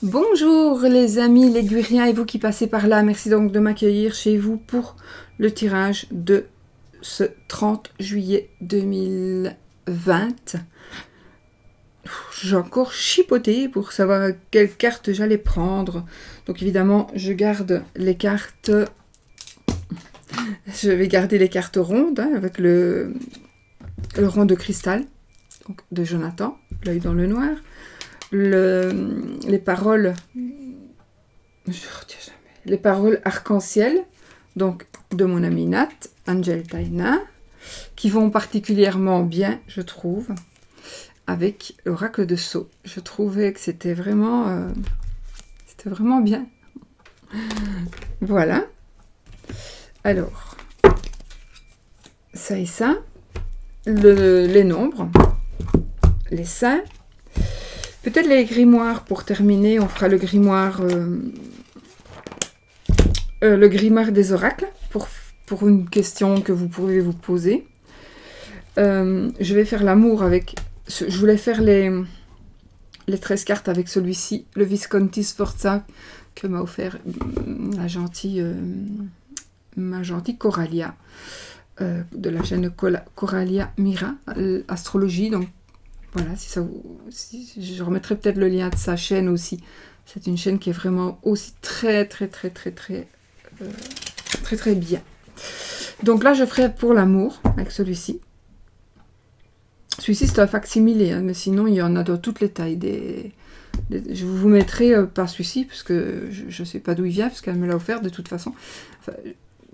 Bonjour les amis léguériens et vous qui passez par là, merci donc de m'accueillir chez vous pour le tirage de ce 30 juillet 2020. J'ai encore chipoté pour savoir quelle carte j'allais prendre. Donc évidemment, je garde les cartes... Je vais garder les cartes rondes hein, avec le rond de cristal donc de Jonathan, l'œil dans le noir. Les paroles... Je retiens jamais. Les paroles arc-en-ciel, donc de mon amie Nat, Angel Taina, qui vont particulièrement bien, je trouve, avec l'oracle de Sceaux. Je trouvais que c'était vraiment bien. Voilà. Alors, ça et ça. Les nombres, les saints. Peut-être les grimoires pour terminer. On fera le grimoire des oracles pour une question que vous pouvez vous poser. Je vais faire l'amour avec... Je voulais faire les 13 cartes avec celui-ci, le Visconti Sforza que m'a offert ma gentille Coralia de la chaîne Coralia Mira Astrologie. Donc voilà, je remettrai peut-être le lien de sa chaîne aussi. C'est une chaîne qui est vraiment aussi très bien. Donc là, je ferai pour l'amour avec celui-ci. Celui-ci, c'est un facsimilé, hein, mais sinon, il y en a dans toutes les tailles. Je vous mettrai pas celui-ci, parce que je ne sais pas d'où il vient, parce qu'elle me l'a offert de toute façon. Enfin,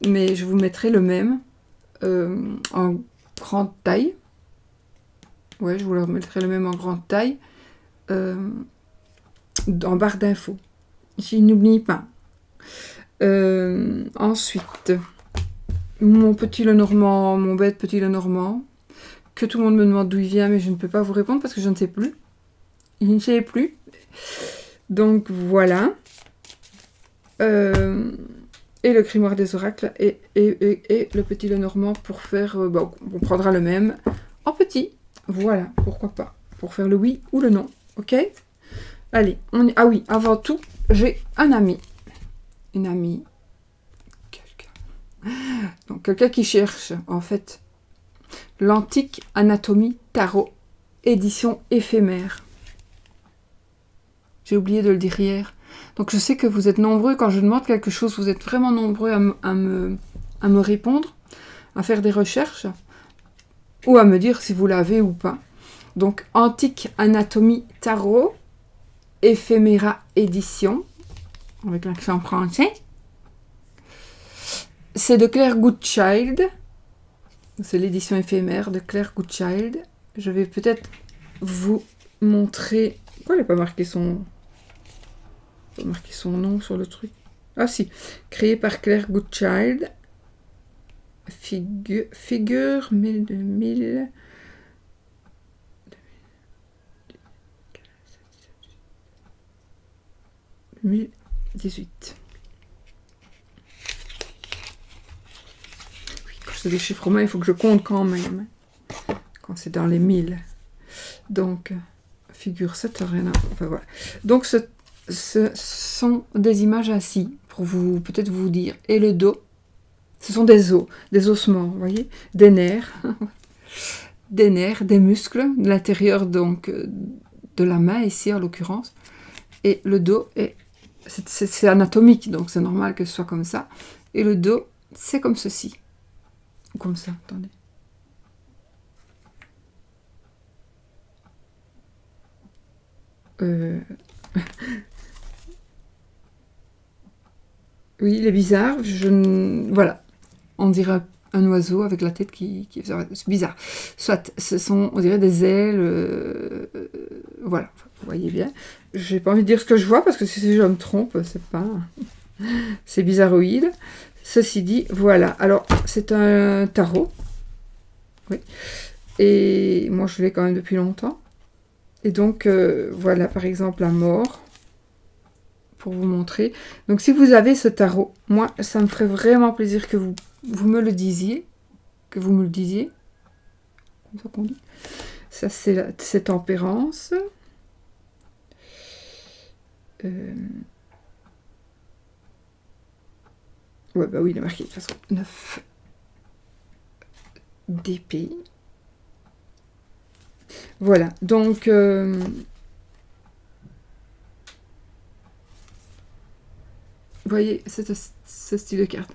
mais je vous mettrai le même en grande taille. Ouais, je vous le mettrai le même en grande taille en barre d'infos. Je n'oublie pas. Ensuite, mon petit Lenormand, mon bête petit Lenormand, que tout le monde me demande d'où il vient, mais je ne peux pas vous répondre parce que je ne sais plus. Il ne sait plus. Donc voilà. Et le grimoire des oracles et le petit Lenormand pour faire... on prendra le même en petit. Voilà, pourquoi pas. Pour faire le oui ou le non. Ok? Allez, ah oui, avant tout, j'ai un ami. Une amie. Donc quelqu'un qui cherche, en fait, l'antique anatomie tarot, édition éphémère. J'ai oublié de le dire hier. Donc je sais que vous êtes nombreux, quand je demande quelque chose, vous êtes vraiment nombreux à me répondre, à faire des recherches, ou à me dire si vous l'avez ou pas. Donc antique anatomie tarot, éphéméra édition, avec l'accent français. C'est de Claire Goodchild. C'est l'édition éphémère de Claire Goodchild. Je vais peut-être vous montrer... Pourquoi elle n'a pas marqué son nom sur le truc? Ah si, créé par Claire Goodchild. Figure 2018. C'est des chiffres romains, il faut que je compte quand même. Quand c'est dans les 1000. Donc, figure 7, rien à... Enfin voilà. Donc, ce sont des images ainsi, pour vous peut-être vous dire. Et le dos, ce sont des os, des ossements, vous voyez? Des nerfs. Des nerfs, des muscles, de l'intérieur donc de la main, ici en l'occurrence. Et le dos, c'est anatomique, donc c'est normal que ce soit comme ça. Et le dos, c'est comme ceci. Comme ça, attendez. Oui, il est bizarre. Voilà. On dirait un oiseau avec la tête qui... C'est bizarre. Soit, on dirait des ailes. Voilà, vous voyez bien. J'ai pas envie de dire ce que je vois, parce que si je me trompe, c'est pas... C'est bizarroïde. Ceci dit, voilà. Alors, c'est un tarot. Oui. Et moi, je l'ai quand même depuis longtemps. Et donc, voilà, par exemple, la mort. Pour vous montrer. Donc, si vous avez ce tarot, moi, ça me ferait vraiment plaisir que vous me le disiez. Que vous me le disiez. Comme ça qu'on dit. Ça, c'est tempérance. Ouais, bah oui, il est marqué de toute façon. 9 d'épée. Voilà, donc... vous voyez, ce style de carte.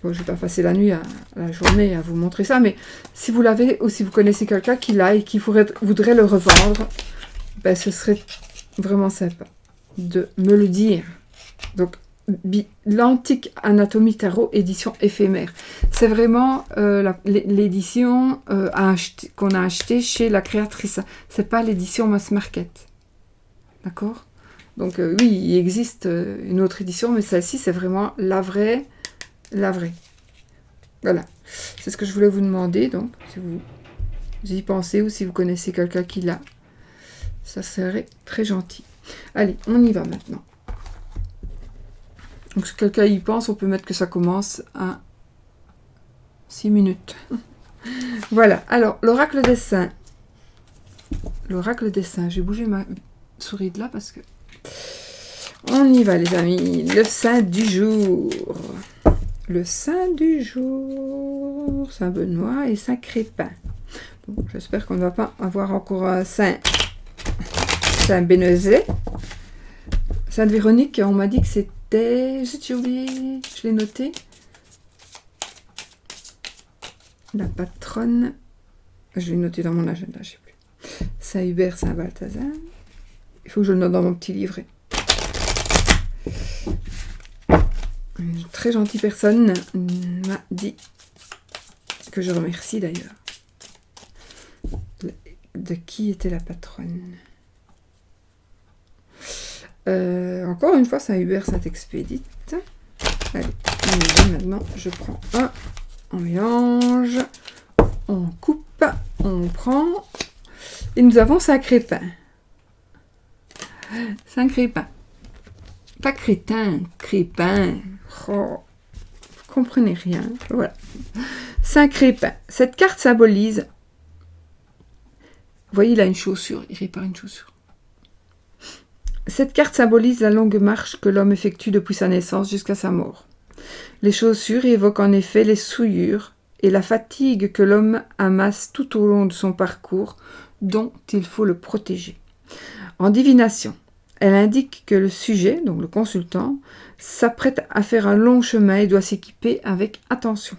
Bon, je ne vais pas passer la nuit à la journée à vous montrer ça, mais si vous l'avez ou si vous connaissez quelqu'un qui l'a et qui voudrait le revendre, ben, ce serait vraiment sympa de me le dire. Donc, l'antique anatomie tarot, édition éphémère. C'est vraiment l'édition qu'on a achetée chez la créatrice. C'est pas l'édition mass market. D'accord ? Donc oui, il existe une autre édition, mais celle-ci, c'est vraiment la vraie. La vraie. Voilà. C'est ce que je voulais vous demander. Donc, si vous y pensez ou si vous connaissez quelqu'un qui l'a, ça serait très gentil. Allez, on y va maintenant. Donc, si quelqu'un y pense, on peut mettre que ça commence à 6 minutes. Voilà. Alors, l'oracle des saints. L'oracle des saints. J'ai bougé ma souris de là parce que... On y va, les amis. Le saint du jour. Le saint du jour. Saint Benoît et Saint Crépin. J'espère qu'on ne va pas avoir encore un Saint Bénézet. Sainte Véronique, on m'a dit que c'était... J'ai oublié, je l'ai noté. La patronne. Je l'ai noté dans mon agenda, je ne sais plus. Saint Hubert, Saint Balthazar. Il faut que je le note dans mon petit livret. Une très gentille personne m'a dit, que je remercie d'ailleurs, de qui était la patronne. Encore une fois, Saint Hubert, Saint Expédite. Allez, maintenant, je prends un, on mélange, on coupe, on prend, et nous avons Saint Crépin. Saint Crépin. Pas crétin, crépin. Oh, vous comprenez rien. Voilà. Saint Crépin. Cette carte symbolise... Vous voyez, il a une chaussure. Il répare une chaussure. Cette carte symbolise la longue marche que l'homme effectue depuis sa naissance jusqu'à sa mort. Les chaussures évoquent en effet les souillures et la fatigue que l'homme amasse tout au long de son parcours, dont il faut le protéger. En divination, elle indique que le sujet, donc le consultant, s'apprête à faire un long chemin et doit s'équiper avec attention.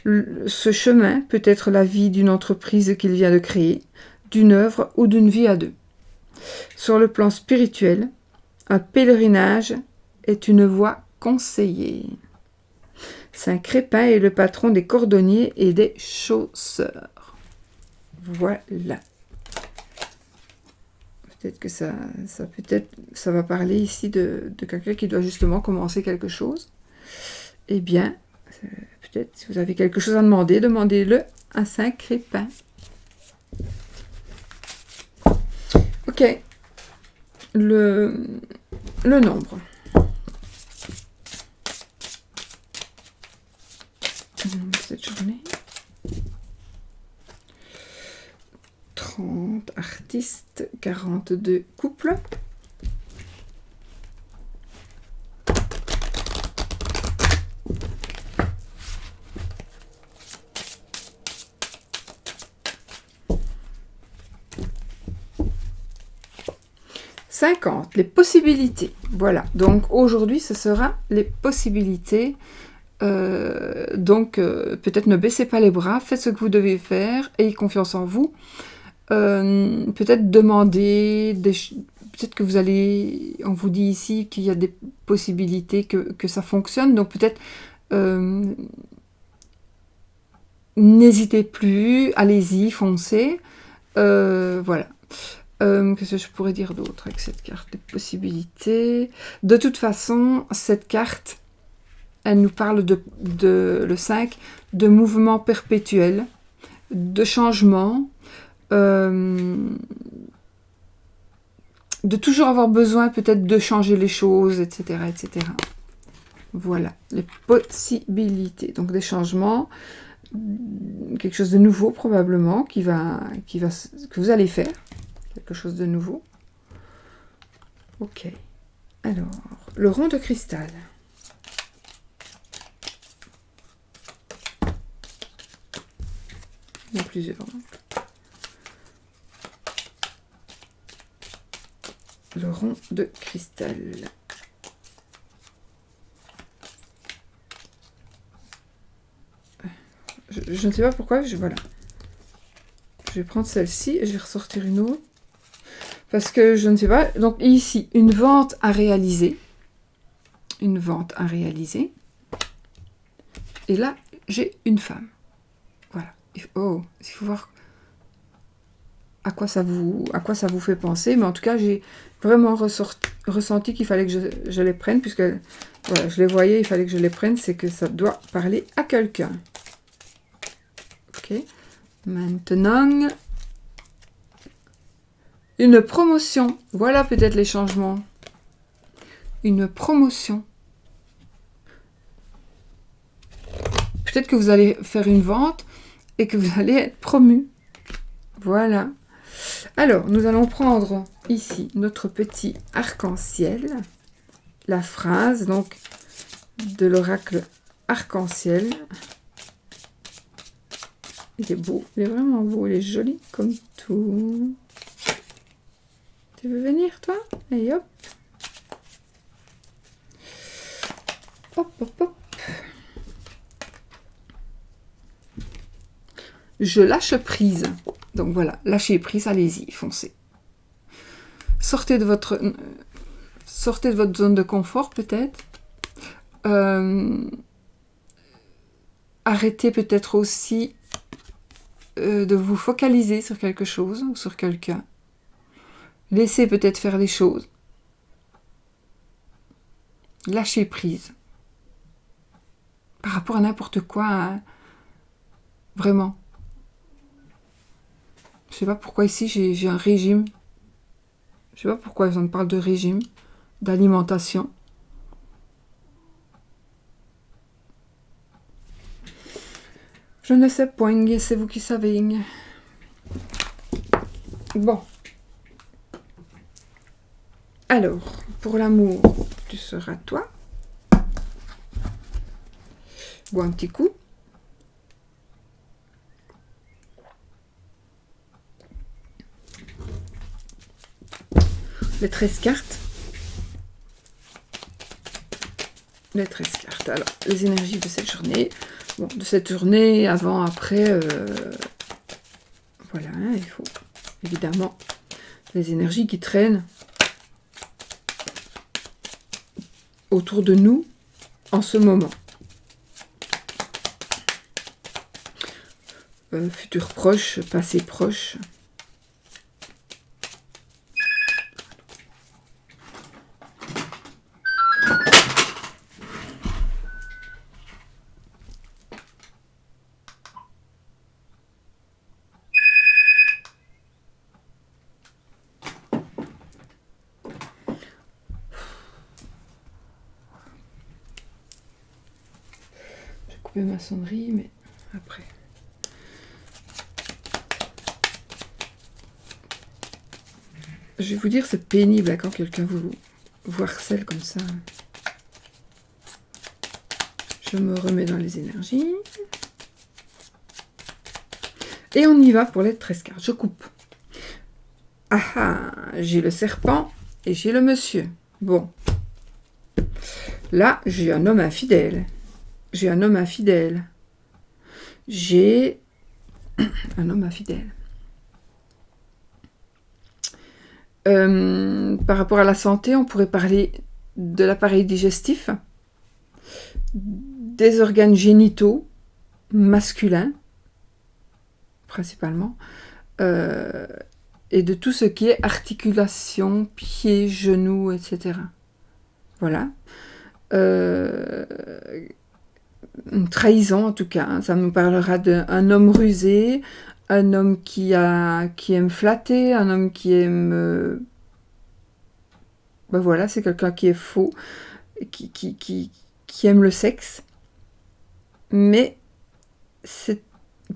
Ce chemin peut être la vie d'une entreprise qu'il vient de créer, d'une œuvre ou d'une vie à deux. Sur le plan spirituel, un pèlerinage est une voie conseillée. Saint Crépin est le patron des cordonniers et des chausseurs. Voilà. Peut-être que ça va parler ici de quelqu'un qui doit justement commencer quelque chose. Eh bien, peut-être si vous avez quelque chose à demander, demandez-le à Saint Crépin. Ok. Le nombre. Cette journée. 30 artistes, 42 couples. « 50, les possibilités. » Voilà, donc aujourd'hui, ce sera les possibilités. Peut-être ne baissez pas les bras, faites ce que vous devez faire, ayez confiance en vous. Peut-être demander, peut-être que vous allez, on vous dit ici qu'il y a des possibilités que ça fonctionne, donc peut-être n'hésitez plus, allez-y, foncez. Voilà. Qu'est-ce que je pourrais dire d'autre avec cette carte? Des possibilités. De toute façon, cette carte, elle nous parle le 5, de mouvement perpétuel, de changement, de toujours avoir besoin peut-être de changer les choses, etc., etc. Voilà, les possibilités. Donc des changements, quelque chose de nouveau probablement, que vous allez faire. Quelque chose de nouveau. Ok. Alors, le rond de cristal. Il y en a plusieurs. Le rond de cristal. Je ne sais pas pourquoi, voilà. Je vais prendre celle-ci et je vais ressortir une autre. Parce que je ne sais pas. Donc ici, une vente à réaliser. Une vente à réaliser. Et là, j'ai une femme. Voilà. Oh, il faut voir à quoi ça vous fait penser. Mais en tout cas, j'ai vraiment ressenti qu'il fallait que je les prenne. Puisque voilà, je les voyais, il fallait que je les prenne. C'est que ça doit parler à quelqu'un. Ok. Maintenant, une promotion. Voilà peut-être les changements. Une promotion. Peut-être que vous allez faire une vente et que vous allez être promu. Voilà. Alors, nous allons prendre ici notre petit arc-en-ciel. La phrase, donc, de l'oracle arc-en-ciel. Il est beau, il est vraiment beau, il est joli comme tout. Tu veux venir, toi? Et hop. Hop, hop, hop. Je lâche prise. Donc voilà, lâchez prise, allez-y, foncez. Sortez de votre zone de confort, peut-être. Arrêtez peut-être aussi de vous focaliser sur quelque chose ou sur quelqu'un. Laissez peut-être faire les choses. Lâchez prise. Par rapport à n'importe quoi, hein. Vraiment. Je sais pas pourquoi ici j'ai un régime. Je sais pas pourquoi on parle de régime, d'alimentation. Je ne sais point, c'est vous qui savez. Bon. Alors, pour l'amour, tu seras toi. Bois un petit coup. Les 13 cartes. Les 13 cartes. Alors, les énergies de cette journée. Bon, de cette journée, avant, après, voilà, hein, il faut évidemment les énergies qui traînent autour de nous en ce moment. Futur proche, passé proche. Couper ma sonnerie, mais après. Je vais vous dire, c'est pénible quand quelqu'un vous harcèle comme ça. Je me remets dans les énergies. Et on y va pour les 13 cartes. Je coupe. Ah ah, j'ai le serpent et j'ai le monsieur. Bon. Là, j'ai un homme infidèle. J'ai un homme infidèle. J'ai un homme infidèle. Par rapport à la santé, on pourrait parler de l'appareil digestif, des organes génitaux masculins, principalement, et de tout ce qui est articulation, pieds, genoux, etc. Voilà. Une trahison, en tout cas. Hein. Ça nous parlera d'un homme rusé, un homme qui aime flatter, un homme qui aime... ben voilà, c'est quelqu'un qui est faux, qui aime le sexe. Mais c'est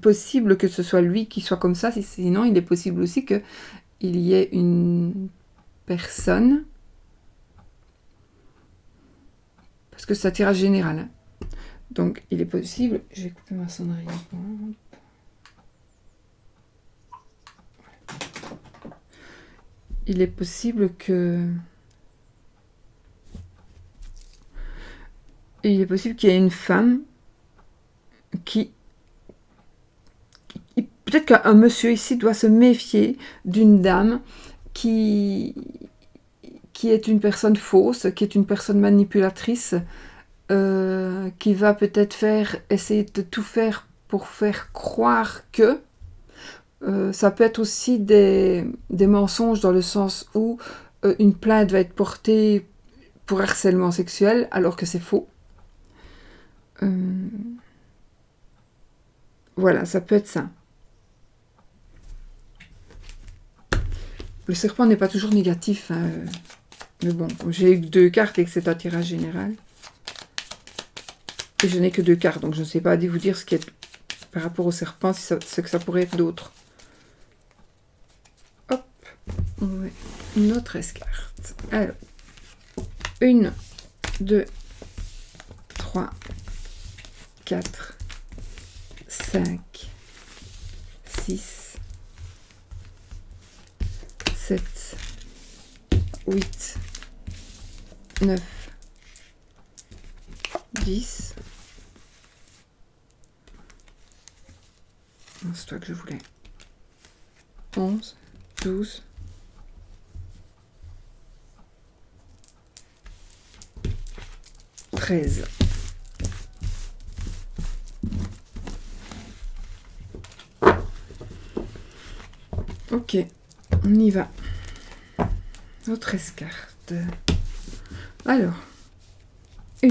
possible que ce soit lui qui soit comme ça, sinon il est possible aussi qu'il y ait une personne parce que c'est un tirage général. Hein. Donc, il est possible... Je vais couper ma sonnerie. Il est possible que... Il est possible qu'il y ait une femme qui... Peut-être qu'un monsieur ici doit se méfier d'une dame qui est une personne fausse, qui est une personne manipulatrice, qui va peut-être essayer de tout faire pour faire croire que... ça peut être aussi des mensonges dans le sens où une plainte va être portée pour harcèlement sexuel alors que c'est faux. Voilà, ça peut être ça. Le serpent n'est pas toujours négatif, hein, mais bon, j'ai eu 2 cartes et que c'est un tirage général. Et je n'ai que 2 cartes, donc je ne sais pas vous dire ce qui est par rapport au serpent, ce que ça pourrait être d'autre. Hop, ouais. Une autre carte. Alors, 1, 2, 3, 4, 5, 6, 7, 8, 9, 10. C'est toi que je voulais. 11, 12. 13. Ok, on y va. Autre carte. Alors, 1,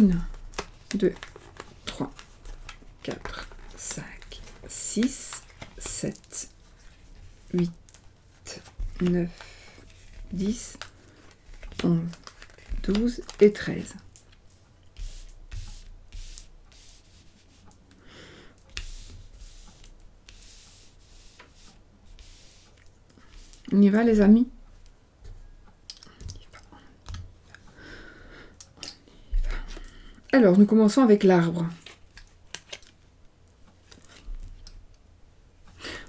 2, 3, 4, 5, 6, 7, 8, 9, 10, 11, 12 et 13. On y va les amis? Alors, nous commençons avec l'arbre.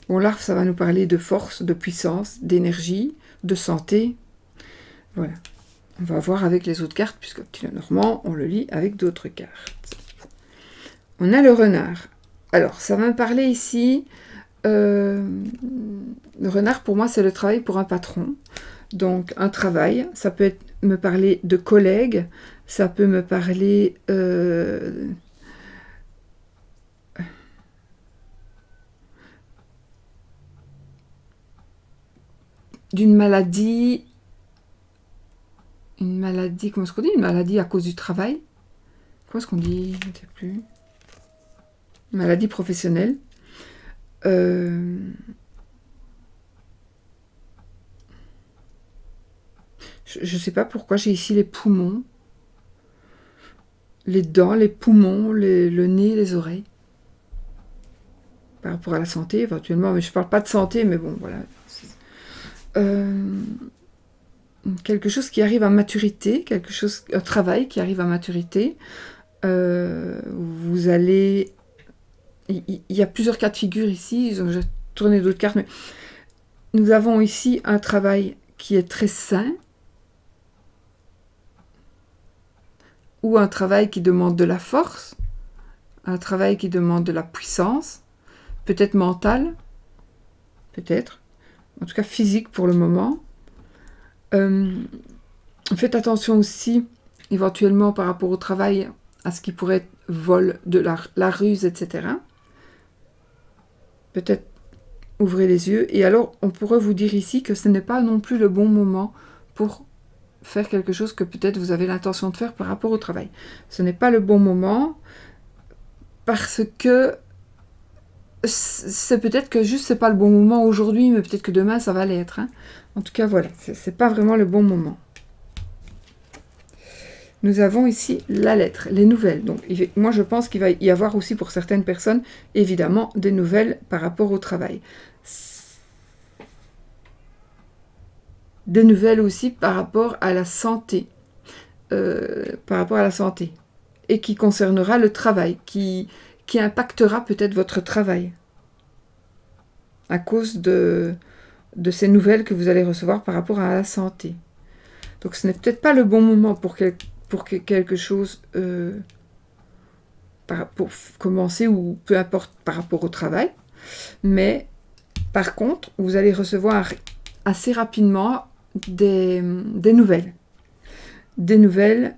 Bon, l'arbre, ça va nous parler de force, de puissance, d'énergie, de santé. Voilà. On va voir avec les autres cartes, puisque Petit Lenormand, on le lit avec d'autres cartes. On a le renard. Alors, ça va me parler ici... le renard, pour moi, c'est le travail pour un patron. Donc, un travail, ça peut me parler de collègues, ça peut me parler d'une maladie. Une maladie, comment est-ce qu'on dit? Une maladie à cause du travail. Comment est-ce qu'on dit? Je ne sais plus. Une maladie professionnelle. Je ne sais pas pourquoi j'ai ici les poumons, les dents, les poumons, le nez, les oreilles. Par rapport à la santé, éventuellement, mais je ne parle pas de santé, mais bon, voilà. Quelque chose qui arrive à maturité, un travail qui arrive à maturité. Vous allez... Il y a plusieurs cas de figure ici, j'ai tourné d'autres cartes, mais nous avons ici un travail qui est très sain, ou un travail qui demande de la force, un travail qui demande de la puissance, peut-être mentale, peut-être, en tout cas physique pour le moment. Faites attention aussi, éventuellement par rapport au travail, à ce qui pourrait être vol, de la ruse, etc. Peut-être ouvrez les yeux. Et alors, on pourrait vous dire ici que ce n'est pas non plus le bon moment pour faire quelque chose que peut-être vous avez l'intention de faire par rapport au travail. Ce n'est pas le bon moment parce que c'est peut-être que juste c'est pas le bon moment aujourd'hui, mais peut-être que demain ça va l'être. Hein. En tout cas, voilà, c'est pas vraiment le bon moment. Nous avons ici la lettre, les nouvelles. Donc, moi, je pense qu'il va y avoir aussi pour certaines personnes, évidemment, des nouvelles par rapport au travail. Des nouvelles aussi par rapport à la santé. et qui concernera le travail, qui impactera peut-être votre travail à cause de ces nouvelles que vous allez recevoir par rapport à la santé. Donc ce n'est peut-être pas le bon moment pour que quelque chose pour commencer ou peu importe par rapport au travail, mais par contre vous allez recevoir assez rapidement des nouvelles. Des nouvelles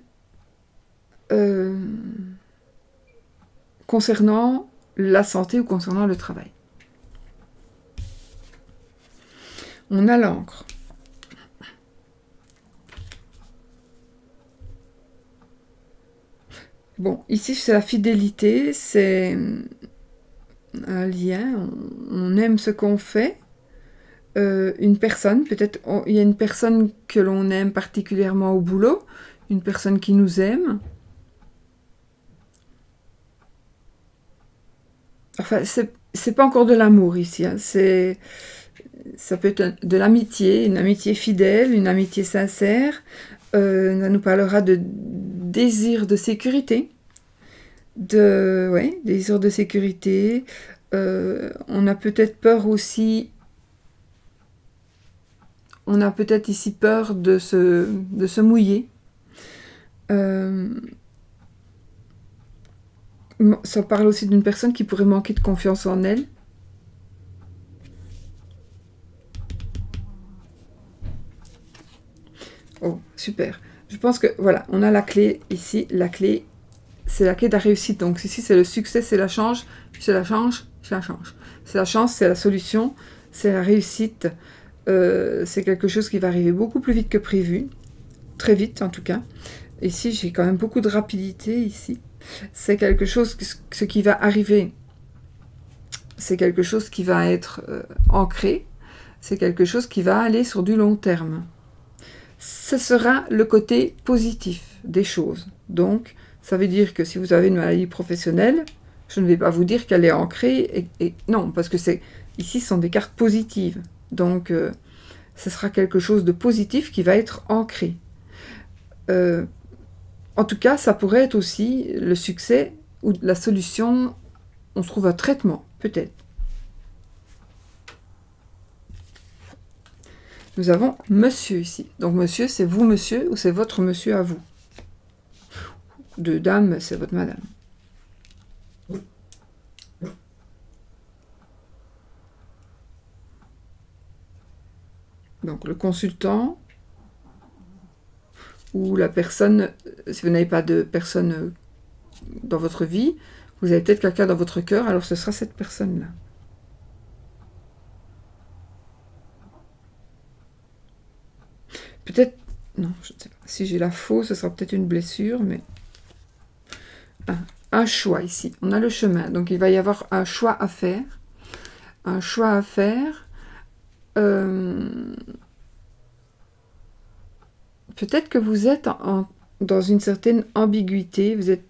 concernant la santé ou concernant le travail. On a l'encre. Bon, ici c'est la fidélité, c'est un lien, on aime ce qu'on fait. Une personne, peut-être il y a une personne que l'on aime particulièrement au boulot, une personne qui nous aime. Enfin, c'est pas encore de l'amour ici, hein. Ça peut être de l'amitié, une amitié fidèle, une amitié sincère. Ça nous parlera de désir de sécurité. Désir de sécurité. On a peut-être peur aussi. On a peut-être ici peur de se mouiller. Ça parle aussi d'une personne qui pourrait manquer de confiance en elle. Oh, super. Je pense que, voilà, on a la clé ici. La clé, c'est la clé de la réussite. Donc ici, c'est le succès, c'est la chance, c'est la chance, c'est la chance. C'est la chance, c'est la solution, c'est la réussite. C'est quelque chose qui va arriver beaucoup plus vite que prévu. Très vite, en tout cas. Ici, j'ai quand même beaucoup de rapidité, ici. C'est quelque chose, ce qui va arriver, c'est quelque chose qui va être ancré. C'est quelque chose qui va aller sur du long terme. Ce sera le côté positif des choses. Donc, ça veut dire que si vous avez une maladie professionnelle, je ne vais pas vous dire qu'elle est ancrée. Non, parce que ici, ce sont des cartes positives. Donc, ce sera quelque chose de positif qui va être ancré. En tout cas, ça pourrait être aussi le succès ou la solution. On trouve un traitement, peut-être. Nous avons monsieur ici. Donc monsieur, c'est vous monsieur ou c'est votre monsieur à vous. De dame, c'est votre madame. Donc le consultant ou la personne, si vous n'avez pas de personne dans votre vie, vous avez peut-être quelqu'un dans votre cœur, alors ce sera cette personne-là. Peut-être, non, je ne sais pas. Si j'ai la faux, ce sera peut-être une blessure, mais... un choix ici. On a le chemin, donc il va y avoir un choix à faire. Un choix à faire. Peut-être que vous êtes dans une certaine ambiguïté, vous êtes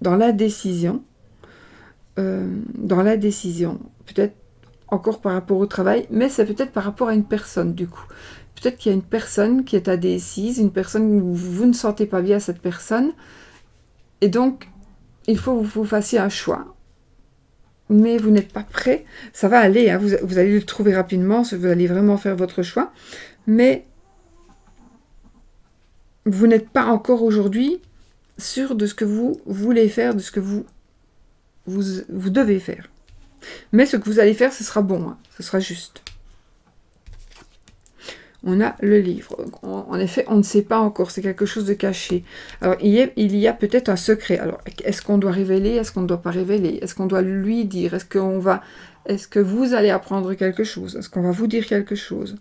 dans la décision. Peut-être encore par rapport au travail, mais c'est peut-être par rapport à une personne du coup. Peut-être qu'il y a une personne qui est indécise, une personne où vous ne sentez pas bien cette personne, et donc il faut que vous fassiez un choix. Mais vous n'êtes pas prêt, ça va aller, hein, vous allez le trouver rapidement, vous allez vraiment faire votre choix, mais vous n'êtes pas encore aujourd'hui sûr de ce que vous voulez faire, de ce que vous devez faire. Mais ce que vous allez faire, ce sera bon, hein, ce sera juste. On a le livre. En effet, on ne sait pas encore, c'est quelque chose de caché. Alors, il y a peut-être un secret. Alors, est-ce qu'on doit révéler, est-ce qu'on ne doit pas révéler? Est-ce qu'on doit lui dire? Est-ce que vous allez apprendre quelque chose? Est-ce qu'on va vous dire quelque chose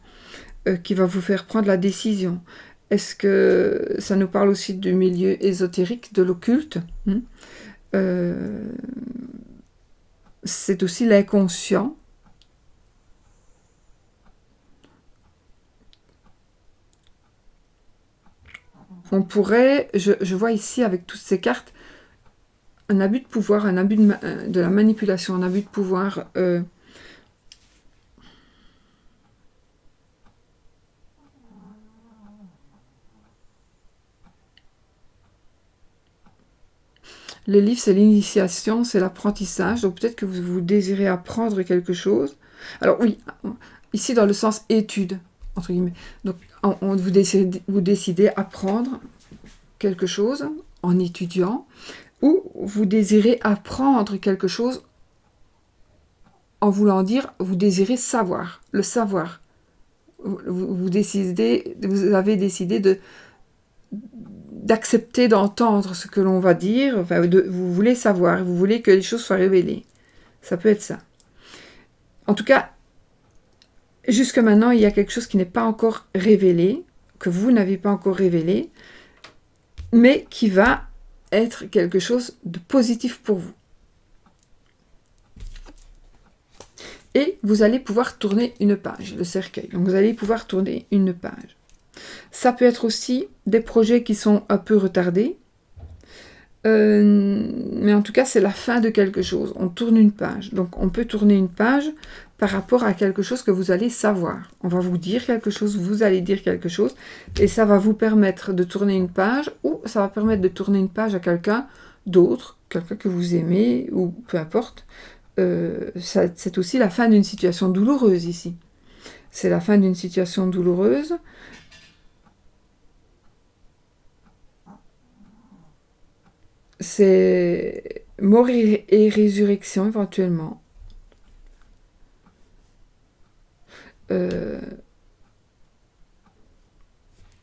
qui va vous faire prendre la décision? Est-ce que ça nous parle aussi du milieu ésotérique, de l'occulte? C'est aussi l'inconscient. On pourrait, je vois ici avec toutes ces cartes, un abus de pouvoir, un abus de la manipulation, un abus de pouvoir. Les livres, c'est l'initiation, c'est l'apprentissage. Donc peut-être que vous désirez apprendre quelque chose. Alors oui, ici dans le sens étude, entre guillemets. Donc vous décidez apprendre quelque chose en étudiant, ou vous désirez apprendre quelque chose en voulant dire, vous désirez savoir, le savoir. Vous avez décidé d'accepter d'entendre ce que l'on va dire, enfin, vous voulez savoir, vous voulez que les choses soient révélées. Ça peut être ça. En tout cas, jusque maintenant, il y a quelque chose qui n'est pas encore révélé, que vous n'avez pas encore révélé, mais qui va être quelque chose de positif pour vous. Et vous allez pouvoir tourner une page, le cercueil. Donc vous allez pouvoir tourner une page. Ça peut être aussi des projets qui sont un peu retardés. Mais en tout cas, c'est la fin de quelque chose. On tourne une page. Donc on peut tourner une page par rapport à quelque chose que vous allez savoir. On va vous dire quelque chose, vous allez dire quelque chose, et ça va vous permettre de tourner une page, ou ça va permettre de tourner une page à quelqu'un d'autre, quelqu'un que vous aimez, ou peu importe. C'est aussi la fin d'une situation douloureuse ici. C'est la fin d'une situation douloureuse. C'est mort et résurrection éventuellement.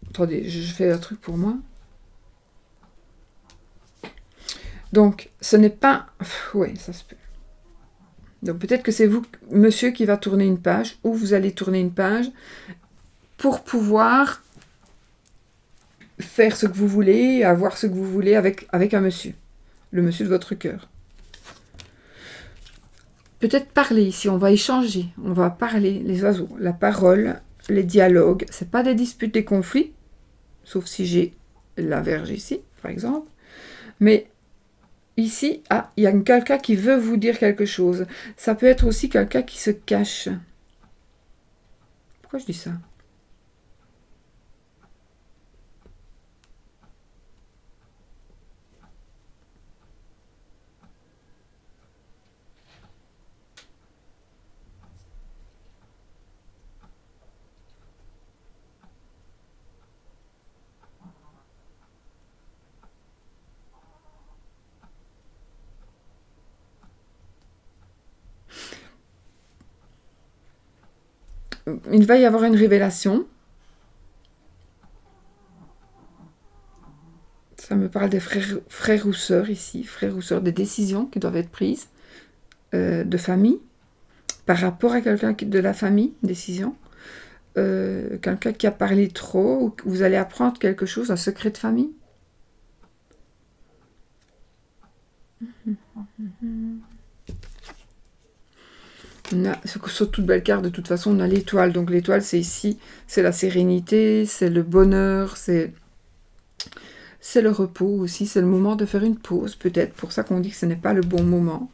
Attendez, je fais un truc pour moi. Donc, ce n'est pas... Oui, ça se peut. Donc peut-être que c'est vous, monsieur, qui va tourner une page, ou vous allez tourner une page pour pouvoir faire ce que vous voulez, avoir ce que vous voulez avec un monsieur. Le monsieur de votre cœur. Peut-être parler ici, on va échanger, on va parler, les oiseaux, la parole, les dialogues. C'est pas des disputes, des conflits, sauf si j'ai la Vierge ici, par exemple. Mais ici, il y a quelqu'un qui veut vous dire quelque chose. Ça peut être aussi quelqu'un qui se cache. Pourquoi je dis ça ? Il va y avoir une révélation. Ça me parle des frères ou sœurs ici, frères ou sœurs, des décisions qui doivent être prises de famille, par rapport à quelqu'un de la famille, décision. Quelqu'un qui a parlé trop, ou vous allez apprendre quelque chose, un secret de famille. Sur toute belle carte, de toute façon, on a l'étoile. Donc l'étoile, c'est ici, c'est la sérénité, c'est le bonheur, c'est le repos aussi, c'est le moment de faire une pause, peut-être. Pour ça qu'on dit que ce n'est pas le bon moment.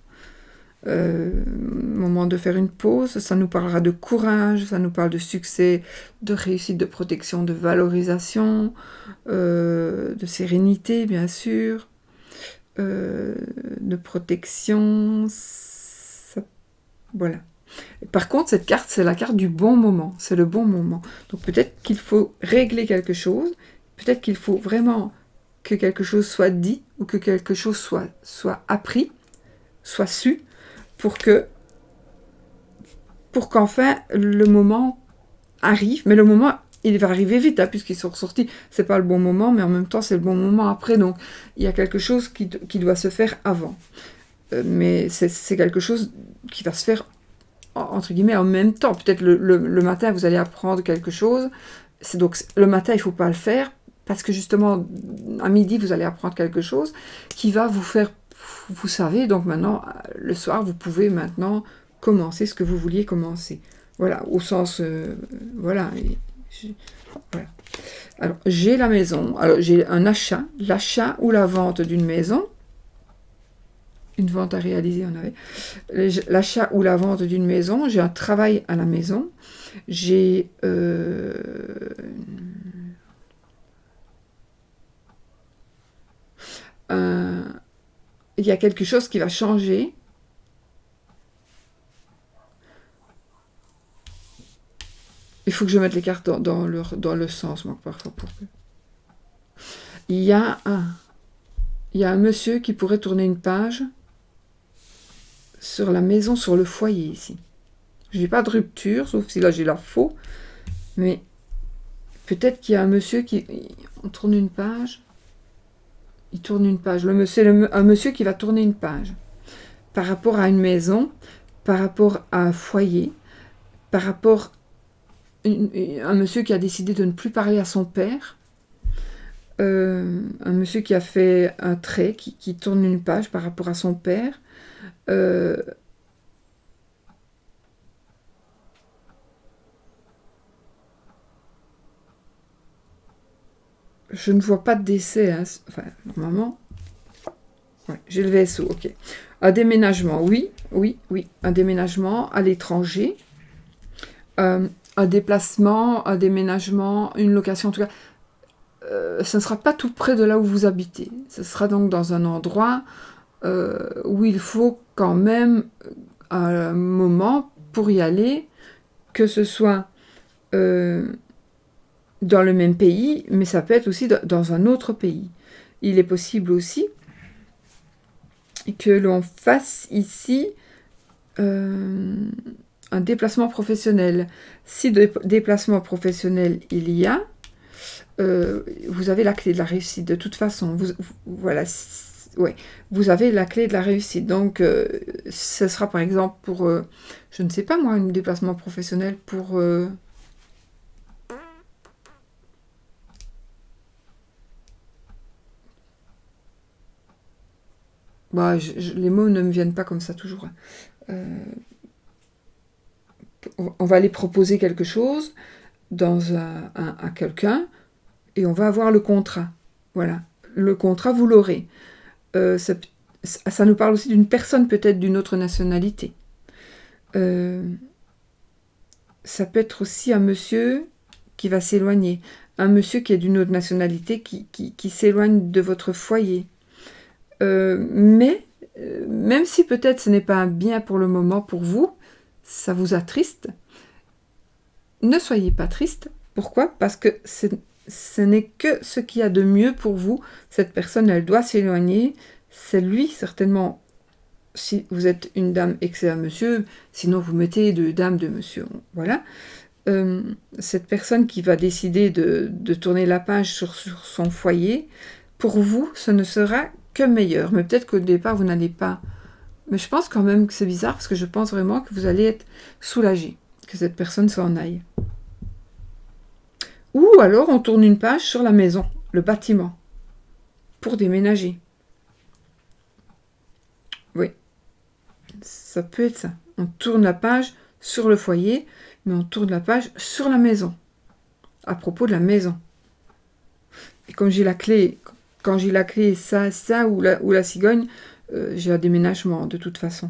Moment de faire une pause, ça nous parlera de courage, ça nous parle de succès, de réussite, de protection, de valorisation, de sérénité, bien sûr, de protection, voilà. Par contre, cette carte, c'est la carte du bon moment, c'est le bon moment. Donc peut-être qu'il faut régler quelque chose, peut-être qu'il faut vraiment que quelque chose soit dit, ou que quelque chose soit appris, soit su, pour qu'enfin le moment arrive. Mais le moment, il va arriver vite, hein, puisqu'ils sont ressortis. C'est pas le bon moment, mais en même temps, c'est le bon moment après. Donc, il y a quelque chose qui doit se faire avant. Mais c'est quelque chose qui va se faire, entre guillemets, en même temps. Peut-être le matin, vous allez apprendre quelque chose. Donc, le matin, il ne faut pas le faire, parce que justement, à midi, vous allez apprendre quelque chose qui va vous faire... Vous savez, donc maintenant, le soir, vous pouvez maintenant commencer ce que vous vouliez commencer. Voilà, au sens... voilà. Voilà. Alors, j'ai la maison. Alors, j'ai un achat. L'achat ou la vente d'une maison. Une vente à réaliser, on avait. L'achat ou la vente d'une maison. J'ai un travail à la maison. J'ai... il y a quelque chose qui va changer. Il faut que je mette les cartes dans le sens, moi, parfois. Il y a un monsieur qui pourrait tourner une page sur la maison, sur le foyer, ici. Je n'ai pas de rupture, sauf si là, j'ai la faux. Mais peut-être qu'il y a un monsieur qui... On tourne une page. Il tourne une page. C'est un monsieur qui va tourner une page. Par rapport à une maison, par rapport à un foyer, par rapport à un monsieur qui a décidé de ne plus parler à son père, un monsieur qui a fait un trait, qui tourne une page par rapport à son père. Je ne vois pas de décès, hein. Enfin, normalement. Ouais, j'ai le VSO, ok. Un déménagement, oui, un déménagement à l'étranger. Un déplacement, un déménagement, une location, en tout cas. Ce ne sera pas tout près de là où vous habitez. Ce sera donc dans un endroit où il faut quand même un moment pour y aller, que ce soit dans le même pays, mais ça peut être aussi dans un autre pays. Il est possible aussi que l'on fasse ici un déplacement professionnel. Si de déplacement professionnel il y a, vous avez la clé de la réussite de toute façon. Voilà, ouais, vous avez la clé de la réussite. Donc, ce sera par exemple pour, je ne sais pas moi, un déplacement professionnel pour... Bah, les mots ne me viennent pas comme ça toujours. On va aller proposer quelque chose à quelqu'un et on va avoir le contrat. Voilà, le contrat, vous l'aurez. Ça nous parle aussi d'une personne peut-être d'une autre nationalité. Ça peut être aussi un monsieur qui va s'éloigner, un monsieur qui est d'une autre nationalité qui s'éloigne de votre foyer. Mais même si peut-être ce n'est pas un bien pour le moment pour vous, ça vous attriste, ne soyez pas triste. Pourquoi ? Parce que ce n'est que ce qu'il y a de mieux pour vous. Cette personne, elle doit s'éloigner. C'est lui, certainement, si vous êtes une dame et que c'est un monsieur, sinon vous mettez de dame, de monsieur. Voilà. Cette personne qui va décider de tourner la page sur son foyer, pour vous, ce ne sera que meilleur. Mais peut-être qu'au départ, vous n'allez pas... Mais je pense quand même que c'est bizarre, parce que je pense vraiment que vous allez être soulagé, que cette personne s'en aille. Ou alors, on tourne une page sur la maison, le bâtiment, pour déménager. Oui, ça peut être ça. On tourne la page sur le foyer, mais on tourne la page sur la maison, à propos de la maison. Et comme j'ai la clé, quand j'ai la clé ça ou la cigogne, j'ai un déménagement de toute façon.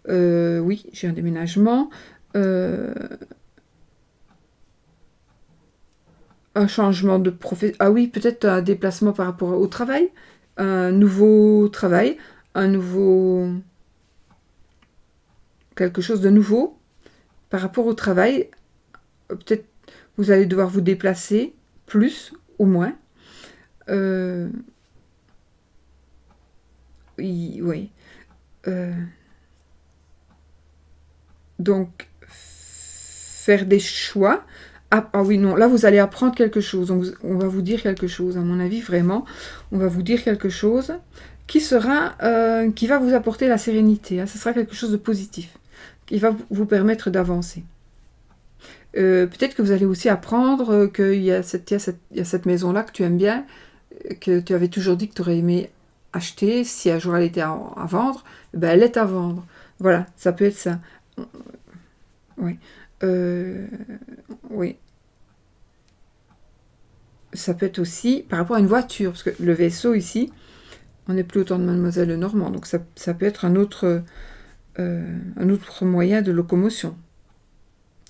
Oui, j'ai un déménagement. Un changement de profession. Ah oui, peut-être un déplacement par rapport au travail. Un nouveau travail. Un nouveau... quelque chose de nouveau par rapport au travail. Peut-être vous allez devoir vous déplacer plus ou moins. Oui. Donc, faire des choix. Ah oui, non, là vous allez apprendre quelque chose. Donc, on va vous dire quelque chose, à mon avis, vraiment. On va vous dire quelque chose qui va vous apporter la sérénité. Ce sera quelque chose de positif, qui va vous permettre d'avancer. Peut-être que vous allez aussi apprendre qu'il y a cette maison-là que tu aimes bien, que tu avais toujours dit que tu aurais aimé acheter. Si un jour elle était à vendre, ben elle est à vendre. Voilà, ça peut être ça. Oui. Oui. Ça peut être aussi par rapport à une voiture, parce que le vaisseau ici, on n'est plus au temps de Mademoiselle Lenormand, donc ça peut être un autre moyen de locomotion.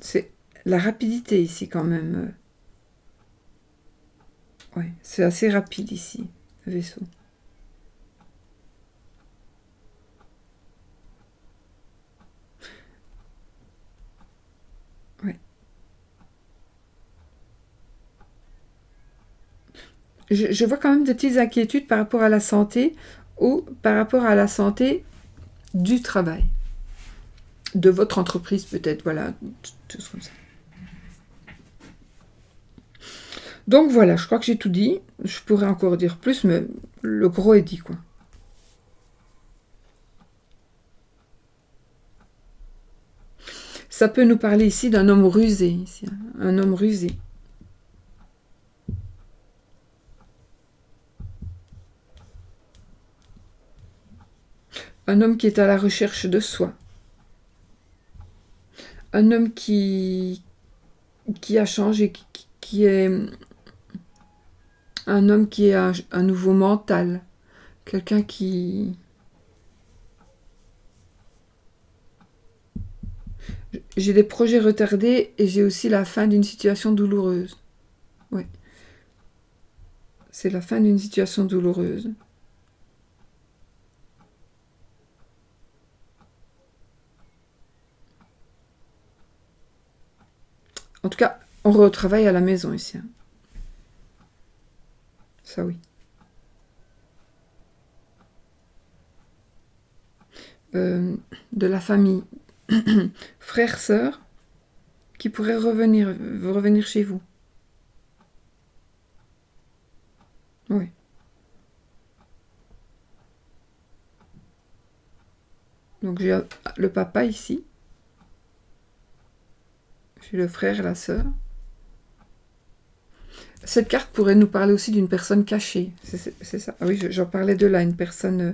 C'est la rapidité ici quand même. Ouais, c'est assez rapide ici, le vaisseau. je vois quand même de petites inquiétudes par rapport à la santé ou par rapport à la santé du travail. De votre entreprise peut-être, voilà, tout comme ça. Donc voilà, je crois que j'ai tout dit. Je pourrais encore dire plus, mais le gros est dit, quoi. Ça peut nous parler ici d'un homme rusé, ici, hein, un homme rusé. Un homme qui est à la recherche de soi. Un homme qui a changé, qui est un homme qui a un nouveau mental. Quelqu'un qui... J'ai des projets retardés et j'ai aussi la fin d'une situation douloureuse. Oui. C'est la fin d'une situation douloureuse. En tout cas, on retravaille à la maison ici. Hein. Ça oui. De la famille. Frères, sœurs, qui pourraient revenir chez vous. Oui. Donc j'ai le papa ici. J'ai le frère et la sœur. Cette carte pourrait nous parler aussi d'une personne cachée. C'est ça. Ah oui, j'en parlais de là, une personne...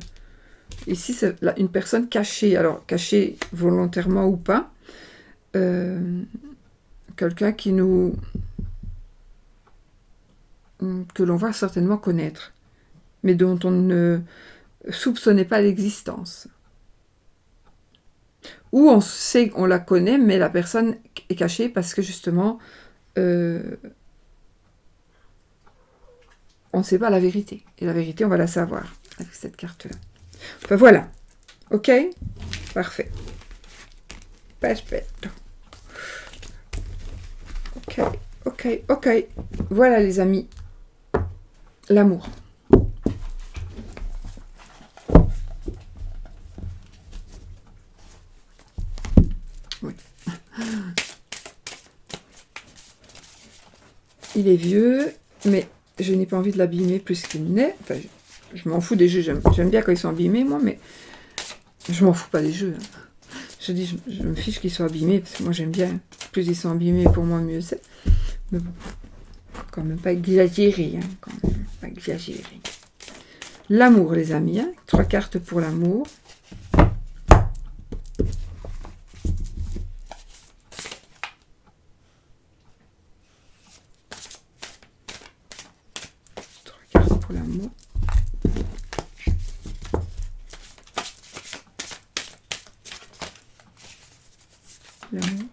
ici, c'est une personne cachée. Alors, cachée volontairement ou pas. Quelqu'un qui nous... que l'on va certainement connaître. Mais dont on ne soupçonnait pas l'existence. Ou on sait qu'on la connaît, mais la personne est cachée parce que justement... on ne sait pas la vérité. Et la vérité, on va la savoir avec cette carte-là. Enfin, voilà. Ok? Parfait. Perfetto. Ok. Voilà, les amis. L'amour. Oui. Il est vieux, mais... je n'ai pas envie de l'abîmer plus qu'il n'est. Enfin, je m'en fous des jeux. J'aime bien quand ils sont abîmés, moi, mais je m'en fous pas des jeux. Hein. Je dis, je me fiche qu'ils soient abîmés, parce que moi, j'aime bien. Plus ils sont abîmés, pour moi, mieux c'est. Mais bon, quand même pas exagéré. Hein, quand même pas exagéré. L'amour, les amis. Hein, 3 cartes pour l'amour. L'amour. L'amour.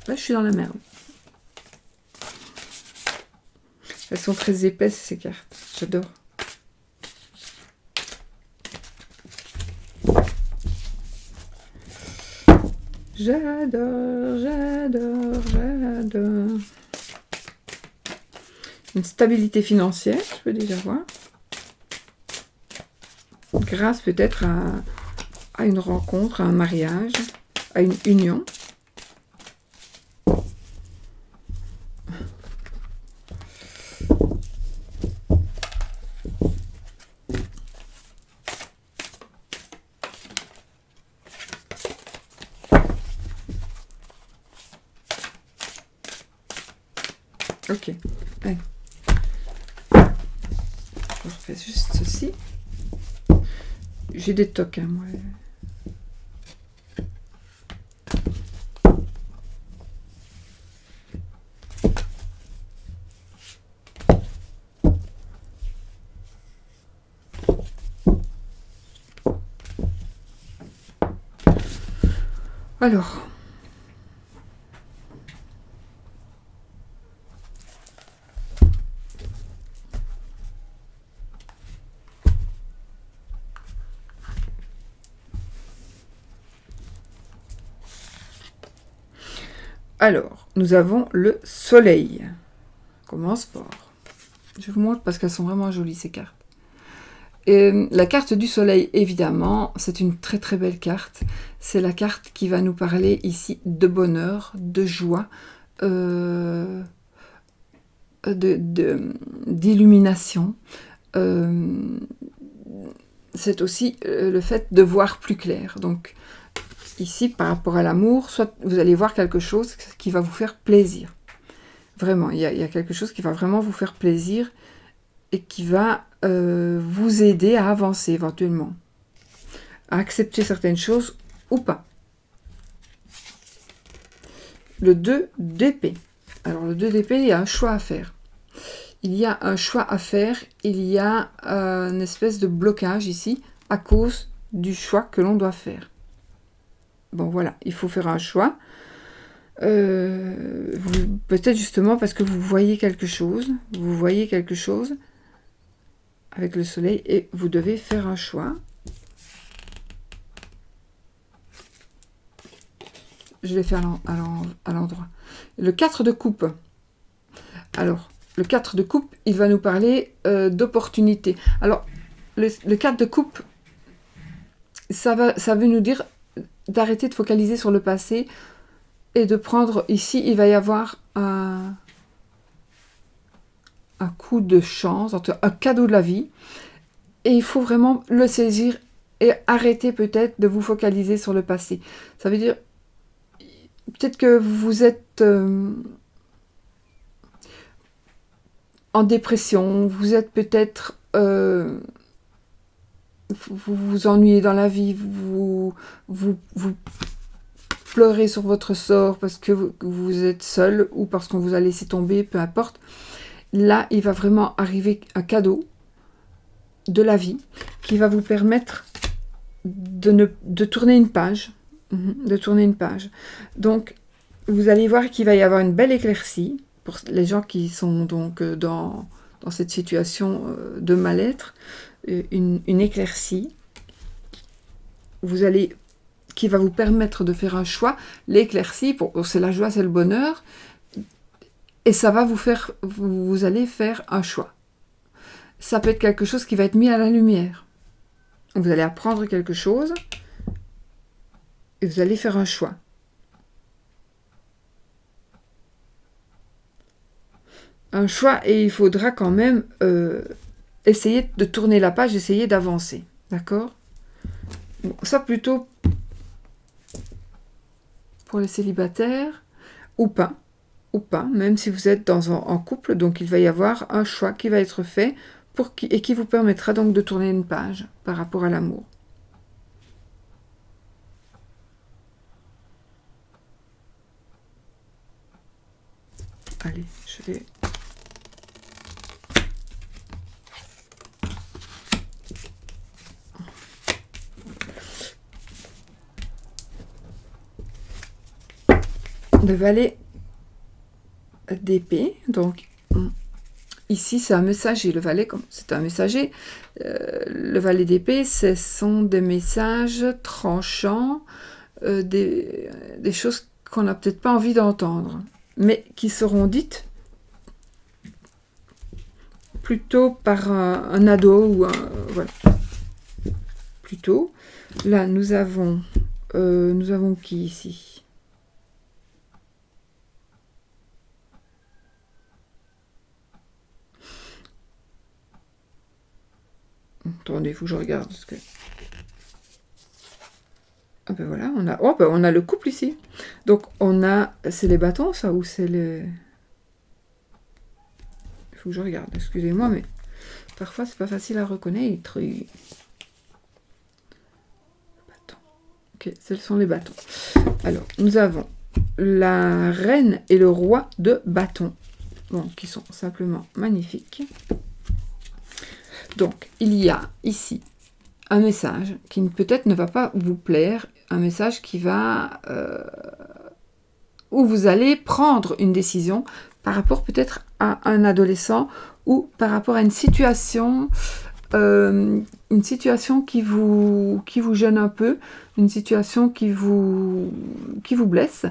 Là, je suis dans la merde. Elles sont très épaisses, ces cartes. J'adore. J'adore. Une stabilité financière, je peux déjà voir. Grâce peut-être à une rencontre, à un mariage, à une union. Ok. Allez. Je refais juste ceci. J'ai des tocs, hein, moi. Alors, nous avons le soleil. On commence fort. Je vous montre parce qu'elles sont vraiment jolies ces cartes. Et la carte du soleil, évidemment, c'est une très très belle carte. C'est la carte qui va nous parler ici de bonheur, de joie, d'illumination. C'est aussi le fait de voir plus clair. Donc ici, par rapport à l'amour, soit vous allez voir quelque chose qui va vous faire plaisir. Vraiment, il y a quelque chose qui va vraiment vous faire plaisir et qui va vous aider à avancer éventuellement, à accepter certaines choses ou pas. Le 2 d'épée. Alors le 2 d'épée, il y a un choix à faire. Il y a un choix à faire, il y a une espèce de blocage ici à cause du choix que l'on doit faire. Bon voilà, il faut faire un choix. Peut-être justement parce que vous voyez quelque chose avec le soleil et vous devez faire un choix. Je vais faire à l'endroit. Le 4 de coupe. Alors, le 4 de coupe, il va nous parler d'opportunité. Alors, le 4 de coupe, ça veut nous dire d'arrêter de focaliser sur le passé et de prendre, ici, il va y avoir un coup de chance, un cadeau de la vie, et il faut vraiment le saisir et arrêter peut-être de vous focaliser sur le passé. Ça veut dire, peut-être que vous êtes en dépression, vous êtes peut-être... vous vous ennuyez dans la vie, vous pleurez sur votre sort parce que vous êtes seul ou parce qu'on vous a laissé tomber, peu importe. Là, il va vraiment arriver un cadeau de la vie qui va vous permettre de tourner une page. De tourner une page. Donc, vous allez voir qu'il va y avoir une belle éclaircie pour les gens qui sont donc dans cette situation de mal-être. Une éclaircie qui va vous permettre de faire un choix. L'éclaircie, c'est la joie, c'est le bonheur, et ça va vous allez faire un choix. Ça peut être quelque chose qui va être mis à la lumière. Vous allez apprendre quelque chose et vous allez faire un choix. Un choix, et il faudra quand même essayer de tourner la page, essayer d'avancer. D'accord ? Bon, ça plutôt pour les célibataires, ou pas, même si vous êtes en couple, donc il va y avoir un choix qui va être fait et qui vous permettra donc de tourner une page par rapport à l'amour. Allez, je vais... Le valet d'épée, donc ici c'est un messager, le valet c'est un messager, le valet d'épée ce sont des messages tranchants, des choses qu'on n'a peut-être pas envie d'entendre, mais qui seront dites plutôt par un ado ou voilà. Plutôt, là nous avons qui ici ? Attendez, il faut que je regarde. Parce que... Ah ben voilà, on a le couple ici. Donc on a... C'est les bâtons, ça, ou c'est les... Il faut que je regarde, excusez-moi, mais parfois c'est pas facile à reconnaître. Bâtons. Ok, ce sont les bâtons. Alors, nous avons la reine et le roi de bâtons. Bon, qui sont simplement magnifiques. Donc, il y a ici un message qui peut-être ne va pas vous plaire. un message qui va... où vous allez prendre une décision par rapport peut-être à un adolescent ou par rapport à une situation qui vous gêne un peu, une situation qui vous blesse.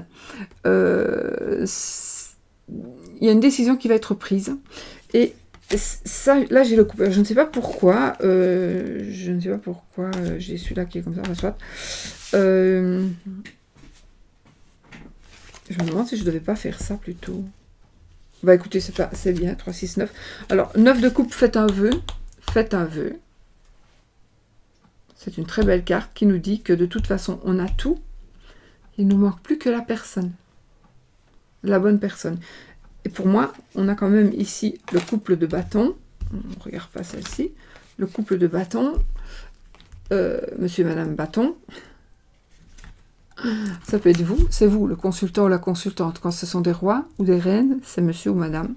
Il y a une décision qui va être prise. Et ça, là, j'ai le couple. Je ne sais pas pourquoi. J'ai celui-là qui est comme ça. Soit. Je me demande si je ne devais pas faire ça plutôt. Bah écoutez, c'est bien, 3, 6, 9. Alors, 9 de coupe, faites un vœu. Faites un vœu. C'est une très belle carte qui nous dit que de toute façon, on a tout. Il ne nous manque plus que la personne. La bonne personne. Et pour moi, on a quand même ici le couple de bâtons. On ne regarde pas celle-ci. Le couple de bâtons. Monsieur et Madame Bâton. Ça peut être vous, c'est vous, le consultant ou la consultante. Quand ce sont des rois ou des reines, c'est monsieur ou madame.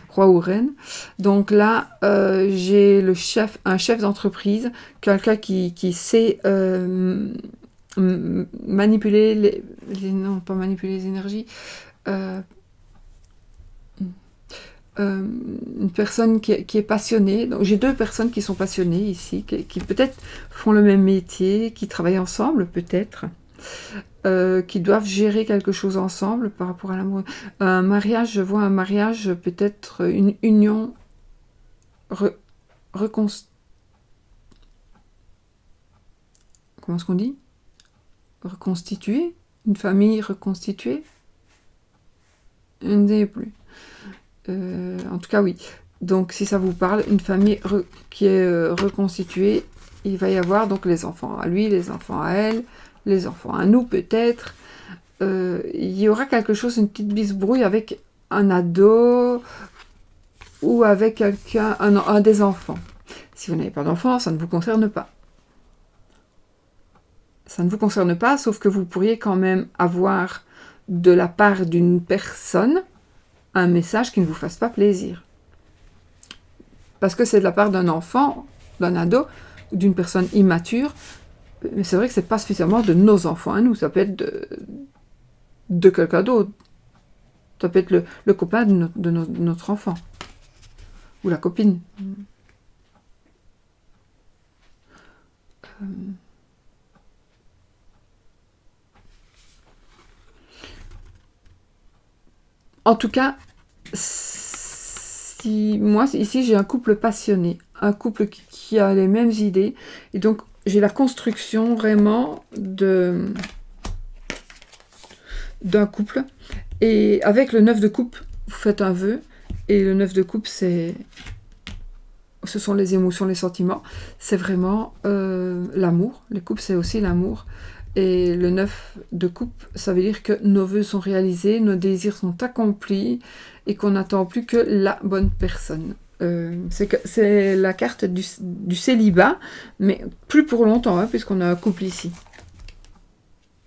Roi ou reine. Donc là, j'ai un chef d'entreprise, quelqu'un qui sait manipuler non, pas manipuler les énergies. Une personne qui est passionnée. Donc j'ai 2 personnes qui sont passionnées ici, qui peut-être font le même métier, qui travaillent ensemble peut-être. Qui doivent gérer quelque chose ensemble par rapport à l'amour. Un mariage, je vois un mariage, peut-être une union comment est-ce qu'on dit? Reconstituée? Une famille reconstituée? Je ne sais plus. En tout cas, oui. Donc, si ça vous parle, une famille qui est reconstituée, il va y avoir donc les enfants à lui, les enfants à elle, les enfants à nous peut-être. Il y aura quelque chose, une petite bisbrouille avec un ado ou avec quelqu'un, un des enfants. Si vous n'avez pas d'enfants, ça ne vous concerne pas. Ça ne vous concerne pas, sauf que vous pourriez quand même avoir de la part d'une personne un message qui ne vous fasse pas plaisir. Parce que c'est de la part d'un enfant, d'un ado, ou d'une personne immature. Mais c'est vrai que c'est pas suffisamment de nos enfants à nous, ça peut être de quelqu'un d'autre. Ça peut être le copain de notre enfant. Ou la copine. En tout cas, moi, ici, j'ai un couple passionné. Un couple qui a les mêmes idées. Et donc, j'ai la construction vraiment d'un couple. Et avec le 9 de coupe, vous faites un vœu. Et le 9 de coupe, ce sont les émotions, les sentiments. C'est vraiment l'amour. Les couples, c'est aussi l'amour. Et le 9 de coupe, ça veut dire que nos vœux sont réalisés, nos désirs sont accomplis et qu'on n'attend plus que la bonne personne. C'est la carte du célibat, mais plus pour longtemps, hein, puisqu'on a un couple ici.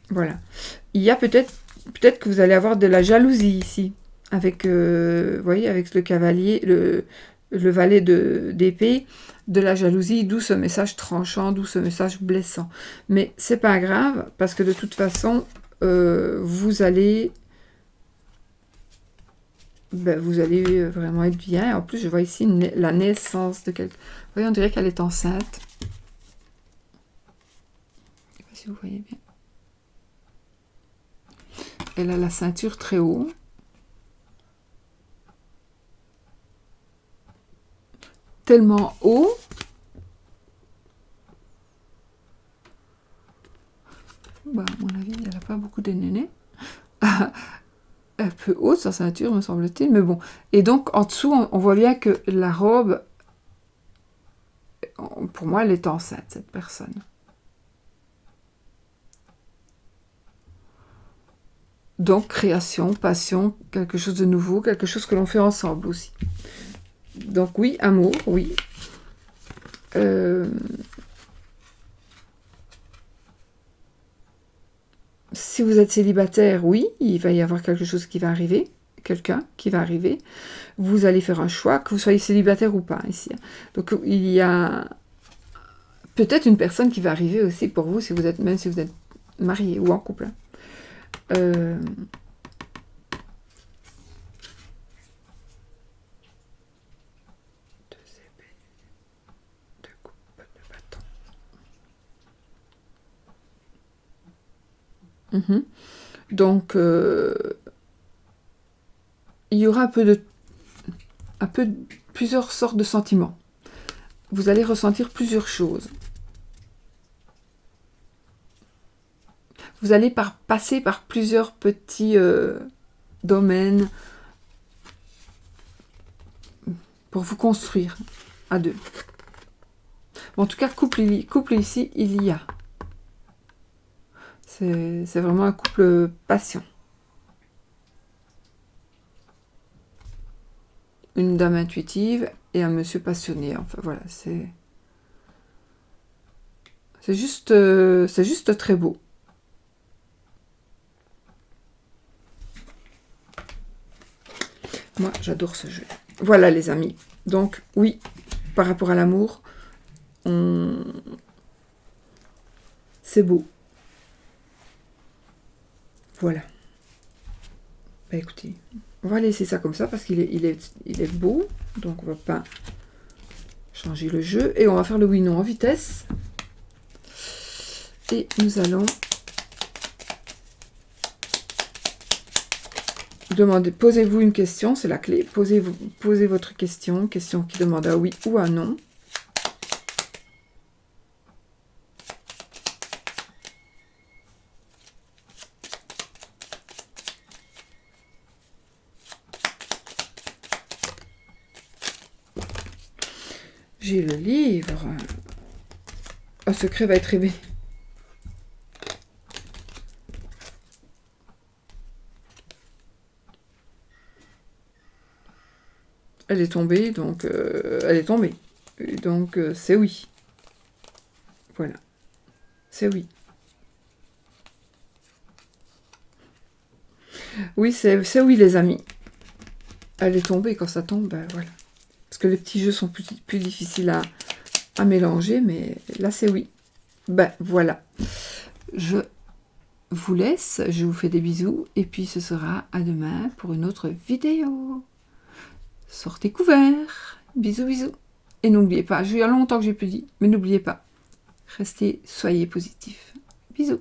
Voilà. Il y a peut-être que vous allez avoir de la jalousie ici, avec, vous voyez, avec le cavalier, le valet d'épée, de la jalousie, d'où ce message tranchant, d'où ce message blessant. Mais c'est pas grave, parce que de toute façon, vous allez vraiment être bien. En plus, je vois ici la naissance de quelqu'un. Vous voyez, on dirait qu'elle est enceinte. Je ne sais pas si vous voyez bien. Elle a la ceinture très haut. Tellement haut. Bah, à mon avis, elle n'a pas beaucoup de nénés. Un peu haute sa ceinture, me semble-t-il, mais bon. Et donc, en dessous, on voit bien que la robe, pour moi, elle est enceinte, cette personne. Donc, création, passion, quelque chose de nouveau, quelque chose que l'on fait ensemble aussi. Donc, oui, amour, oui. Si vous êtes célibataire, oui, il va y avoir quelque chose qui va arriver, quelqu'un qui va arriver. Vous allez faire un choix, que vous soyez célibataire ou pas, ici. Donc, il y a peut-être une personne qui va arriver aussi pour vous, si vous êtes, même si vous êtes marié ou en couple. Deux épées, deux coupes, deux bâtons. Donc, il y aura plusieurs sortes de sentiments. Vous allez ressentir plusieurs choses. Vous allez passer par plusieurs petits domaines pour vous construire à deux. En tout cas, couple ici, il y a. C'est vraiment un couple patient. Une dame intuitive et un monsieur passionné. Enfin voilà, c'est juste très beau. Moi, j'adore ce jeu. Voilà, les amis. Donc, oui, par rapport à l'amour, c'est beau. Voilà. Bah écoutez, on va laisser ça comme ça parce qu'il est beau. Donc, on va pas changer le jeu. Et on va faire le oui-non en vitesse. Et nous allons demander, posez-vous une question, c'est la clé. Posez votre question qui demande un oui ou un non. J'ai le livre. Un secret va être révélé. Elle est tombée, donc elle est tombée. Donc c'est oui. Voilà. C'est oui. Oui, c'est oui, les amis. Elle est tombée, quand ça tombe, ben voilà. Parce que les petits jeux sont plus difficiles à mélanger, mais là c'est oui. Ben voilà. Je vous laisse, je vous fais des bisous, et puis ce sera à demain pour une autre vidéo. Sortez couverts. Bisous, bisous. Et n'oubliez pas, il y a longtemps que j'ai plus dit, mais n'oubliez pas, soyez positifs. Bisous.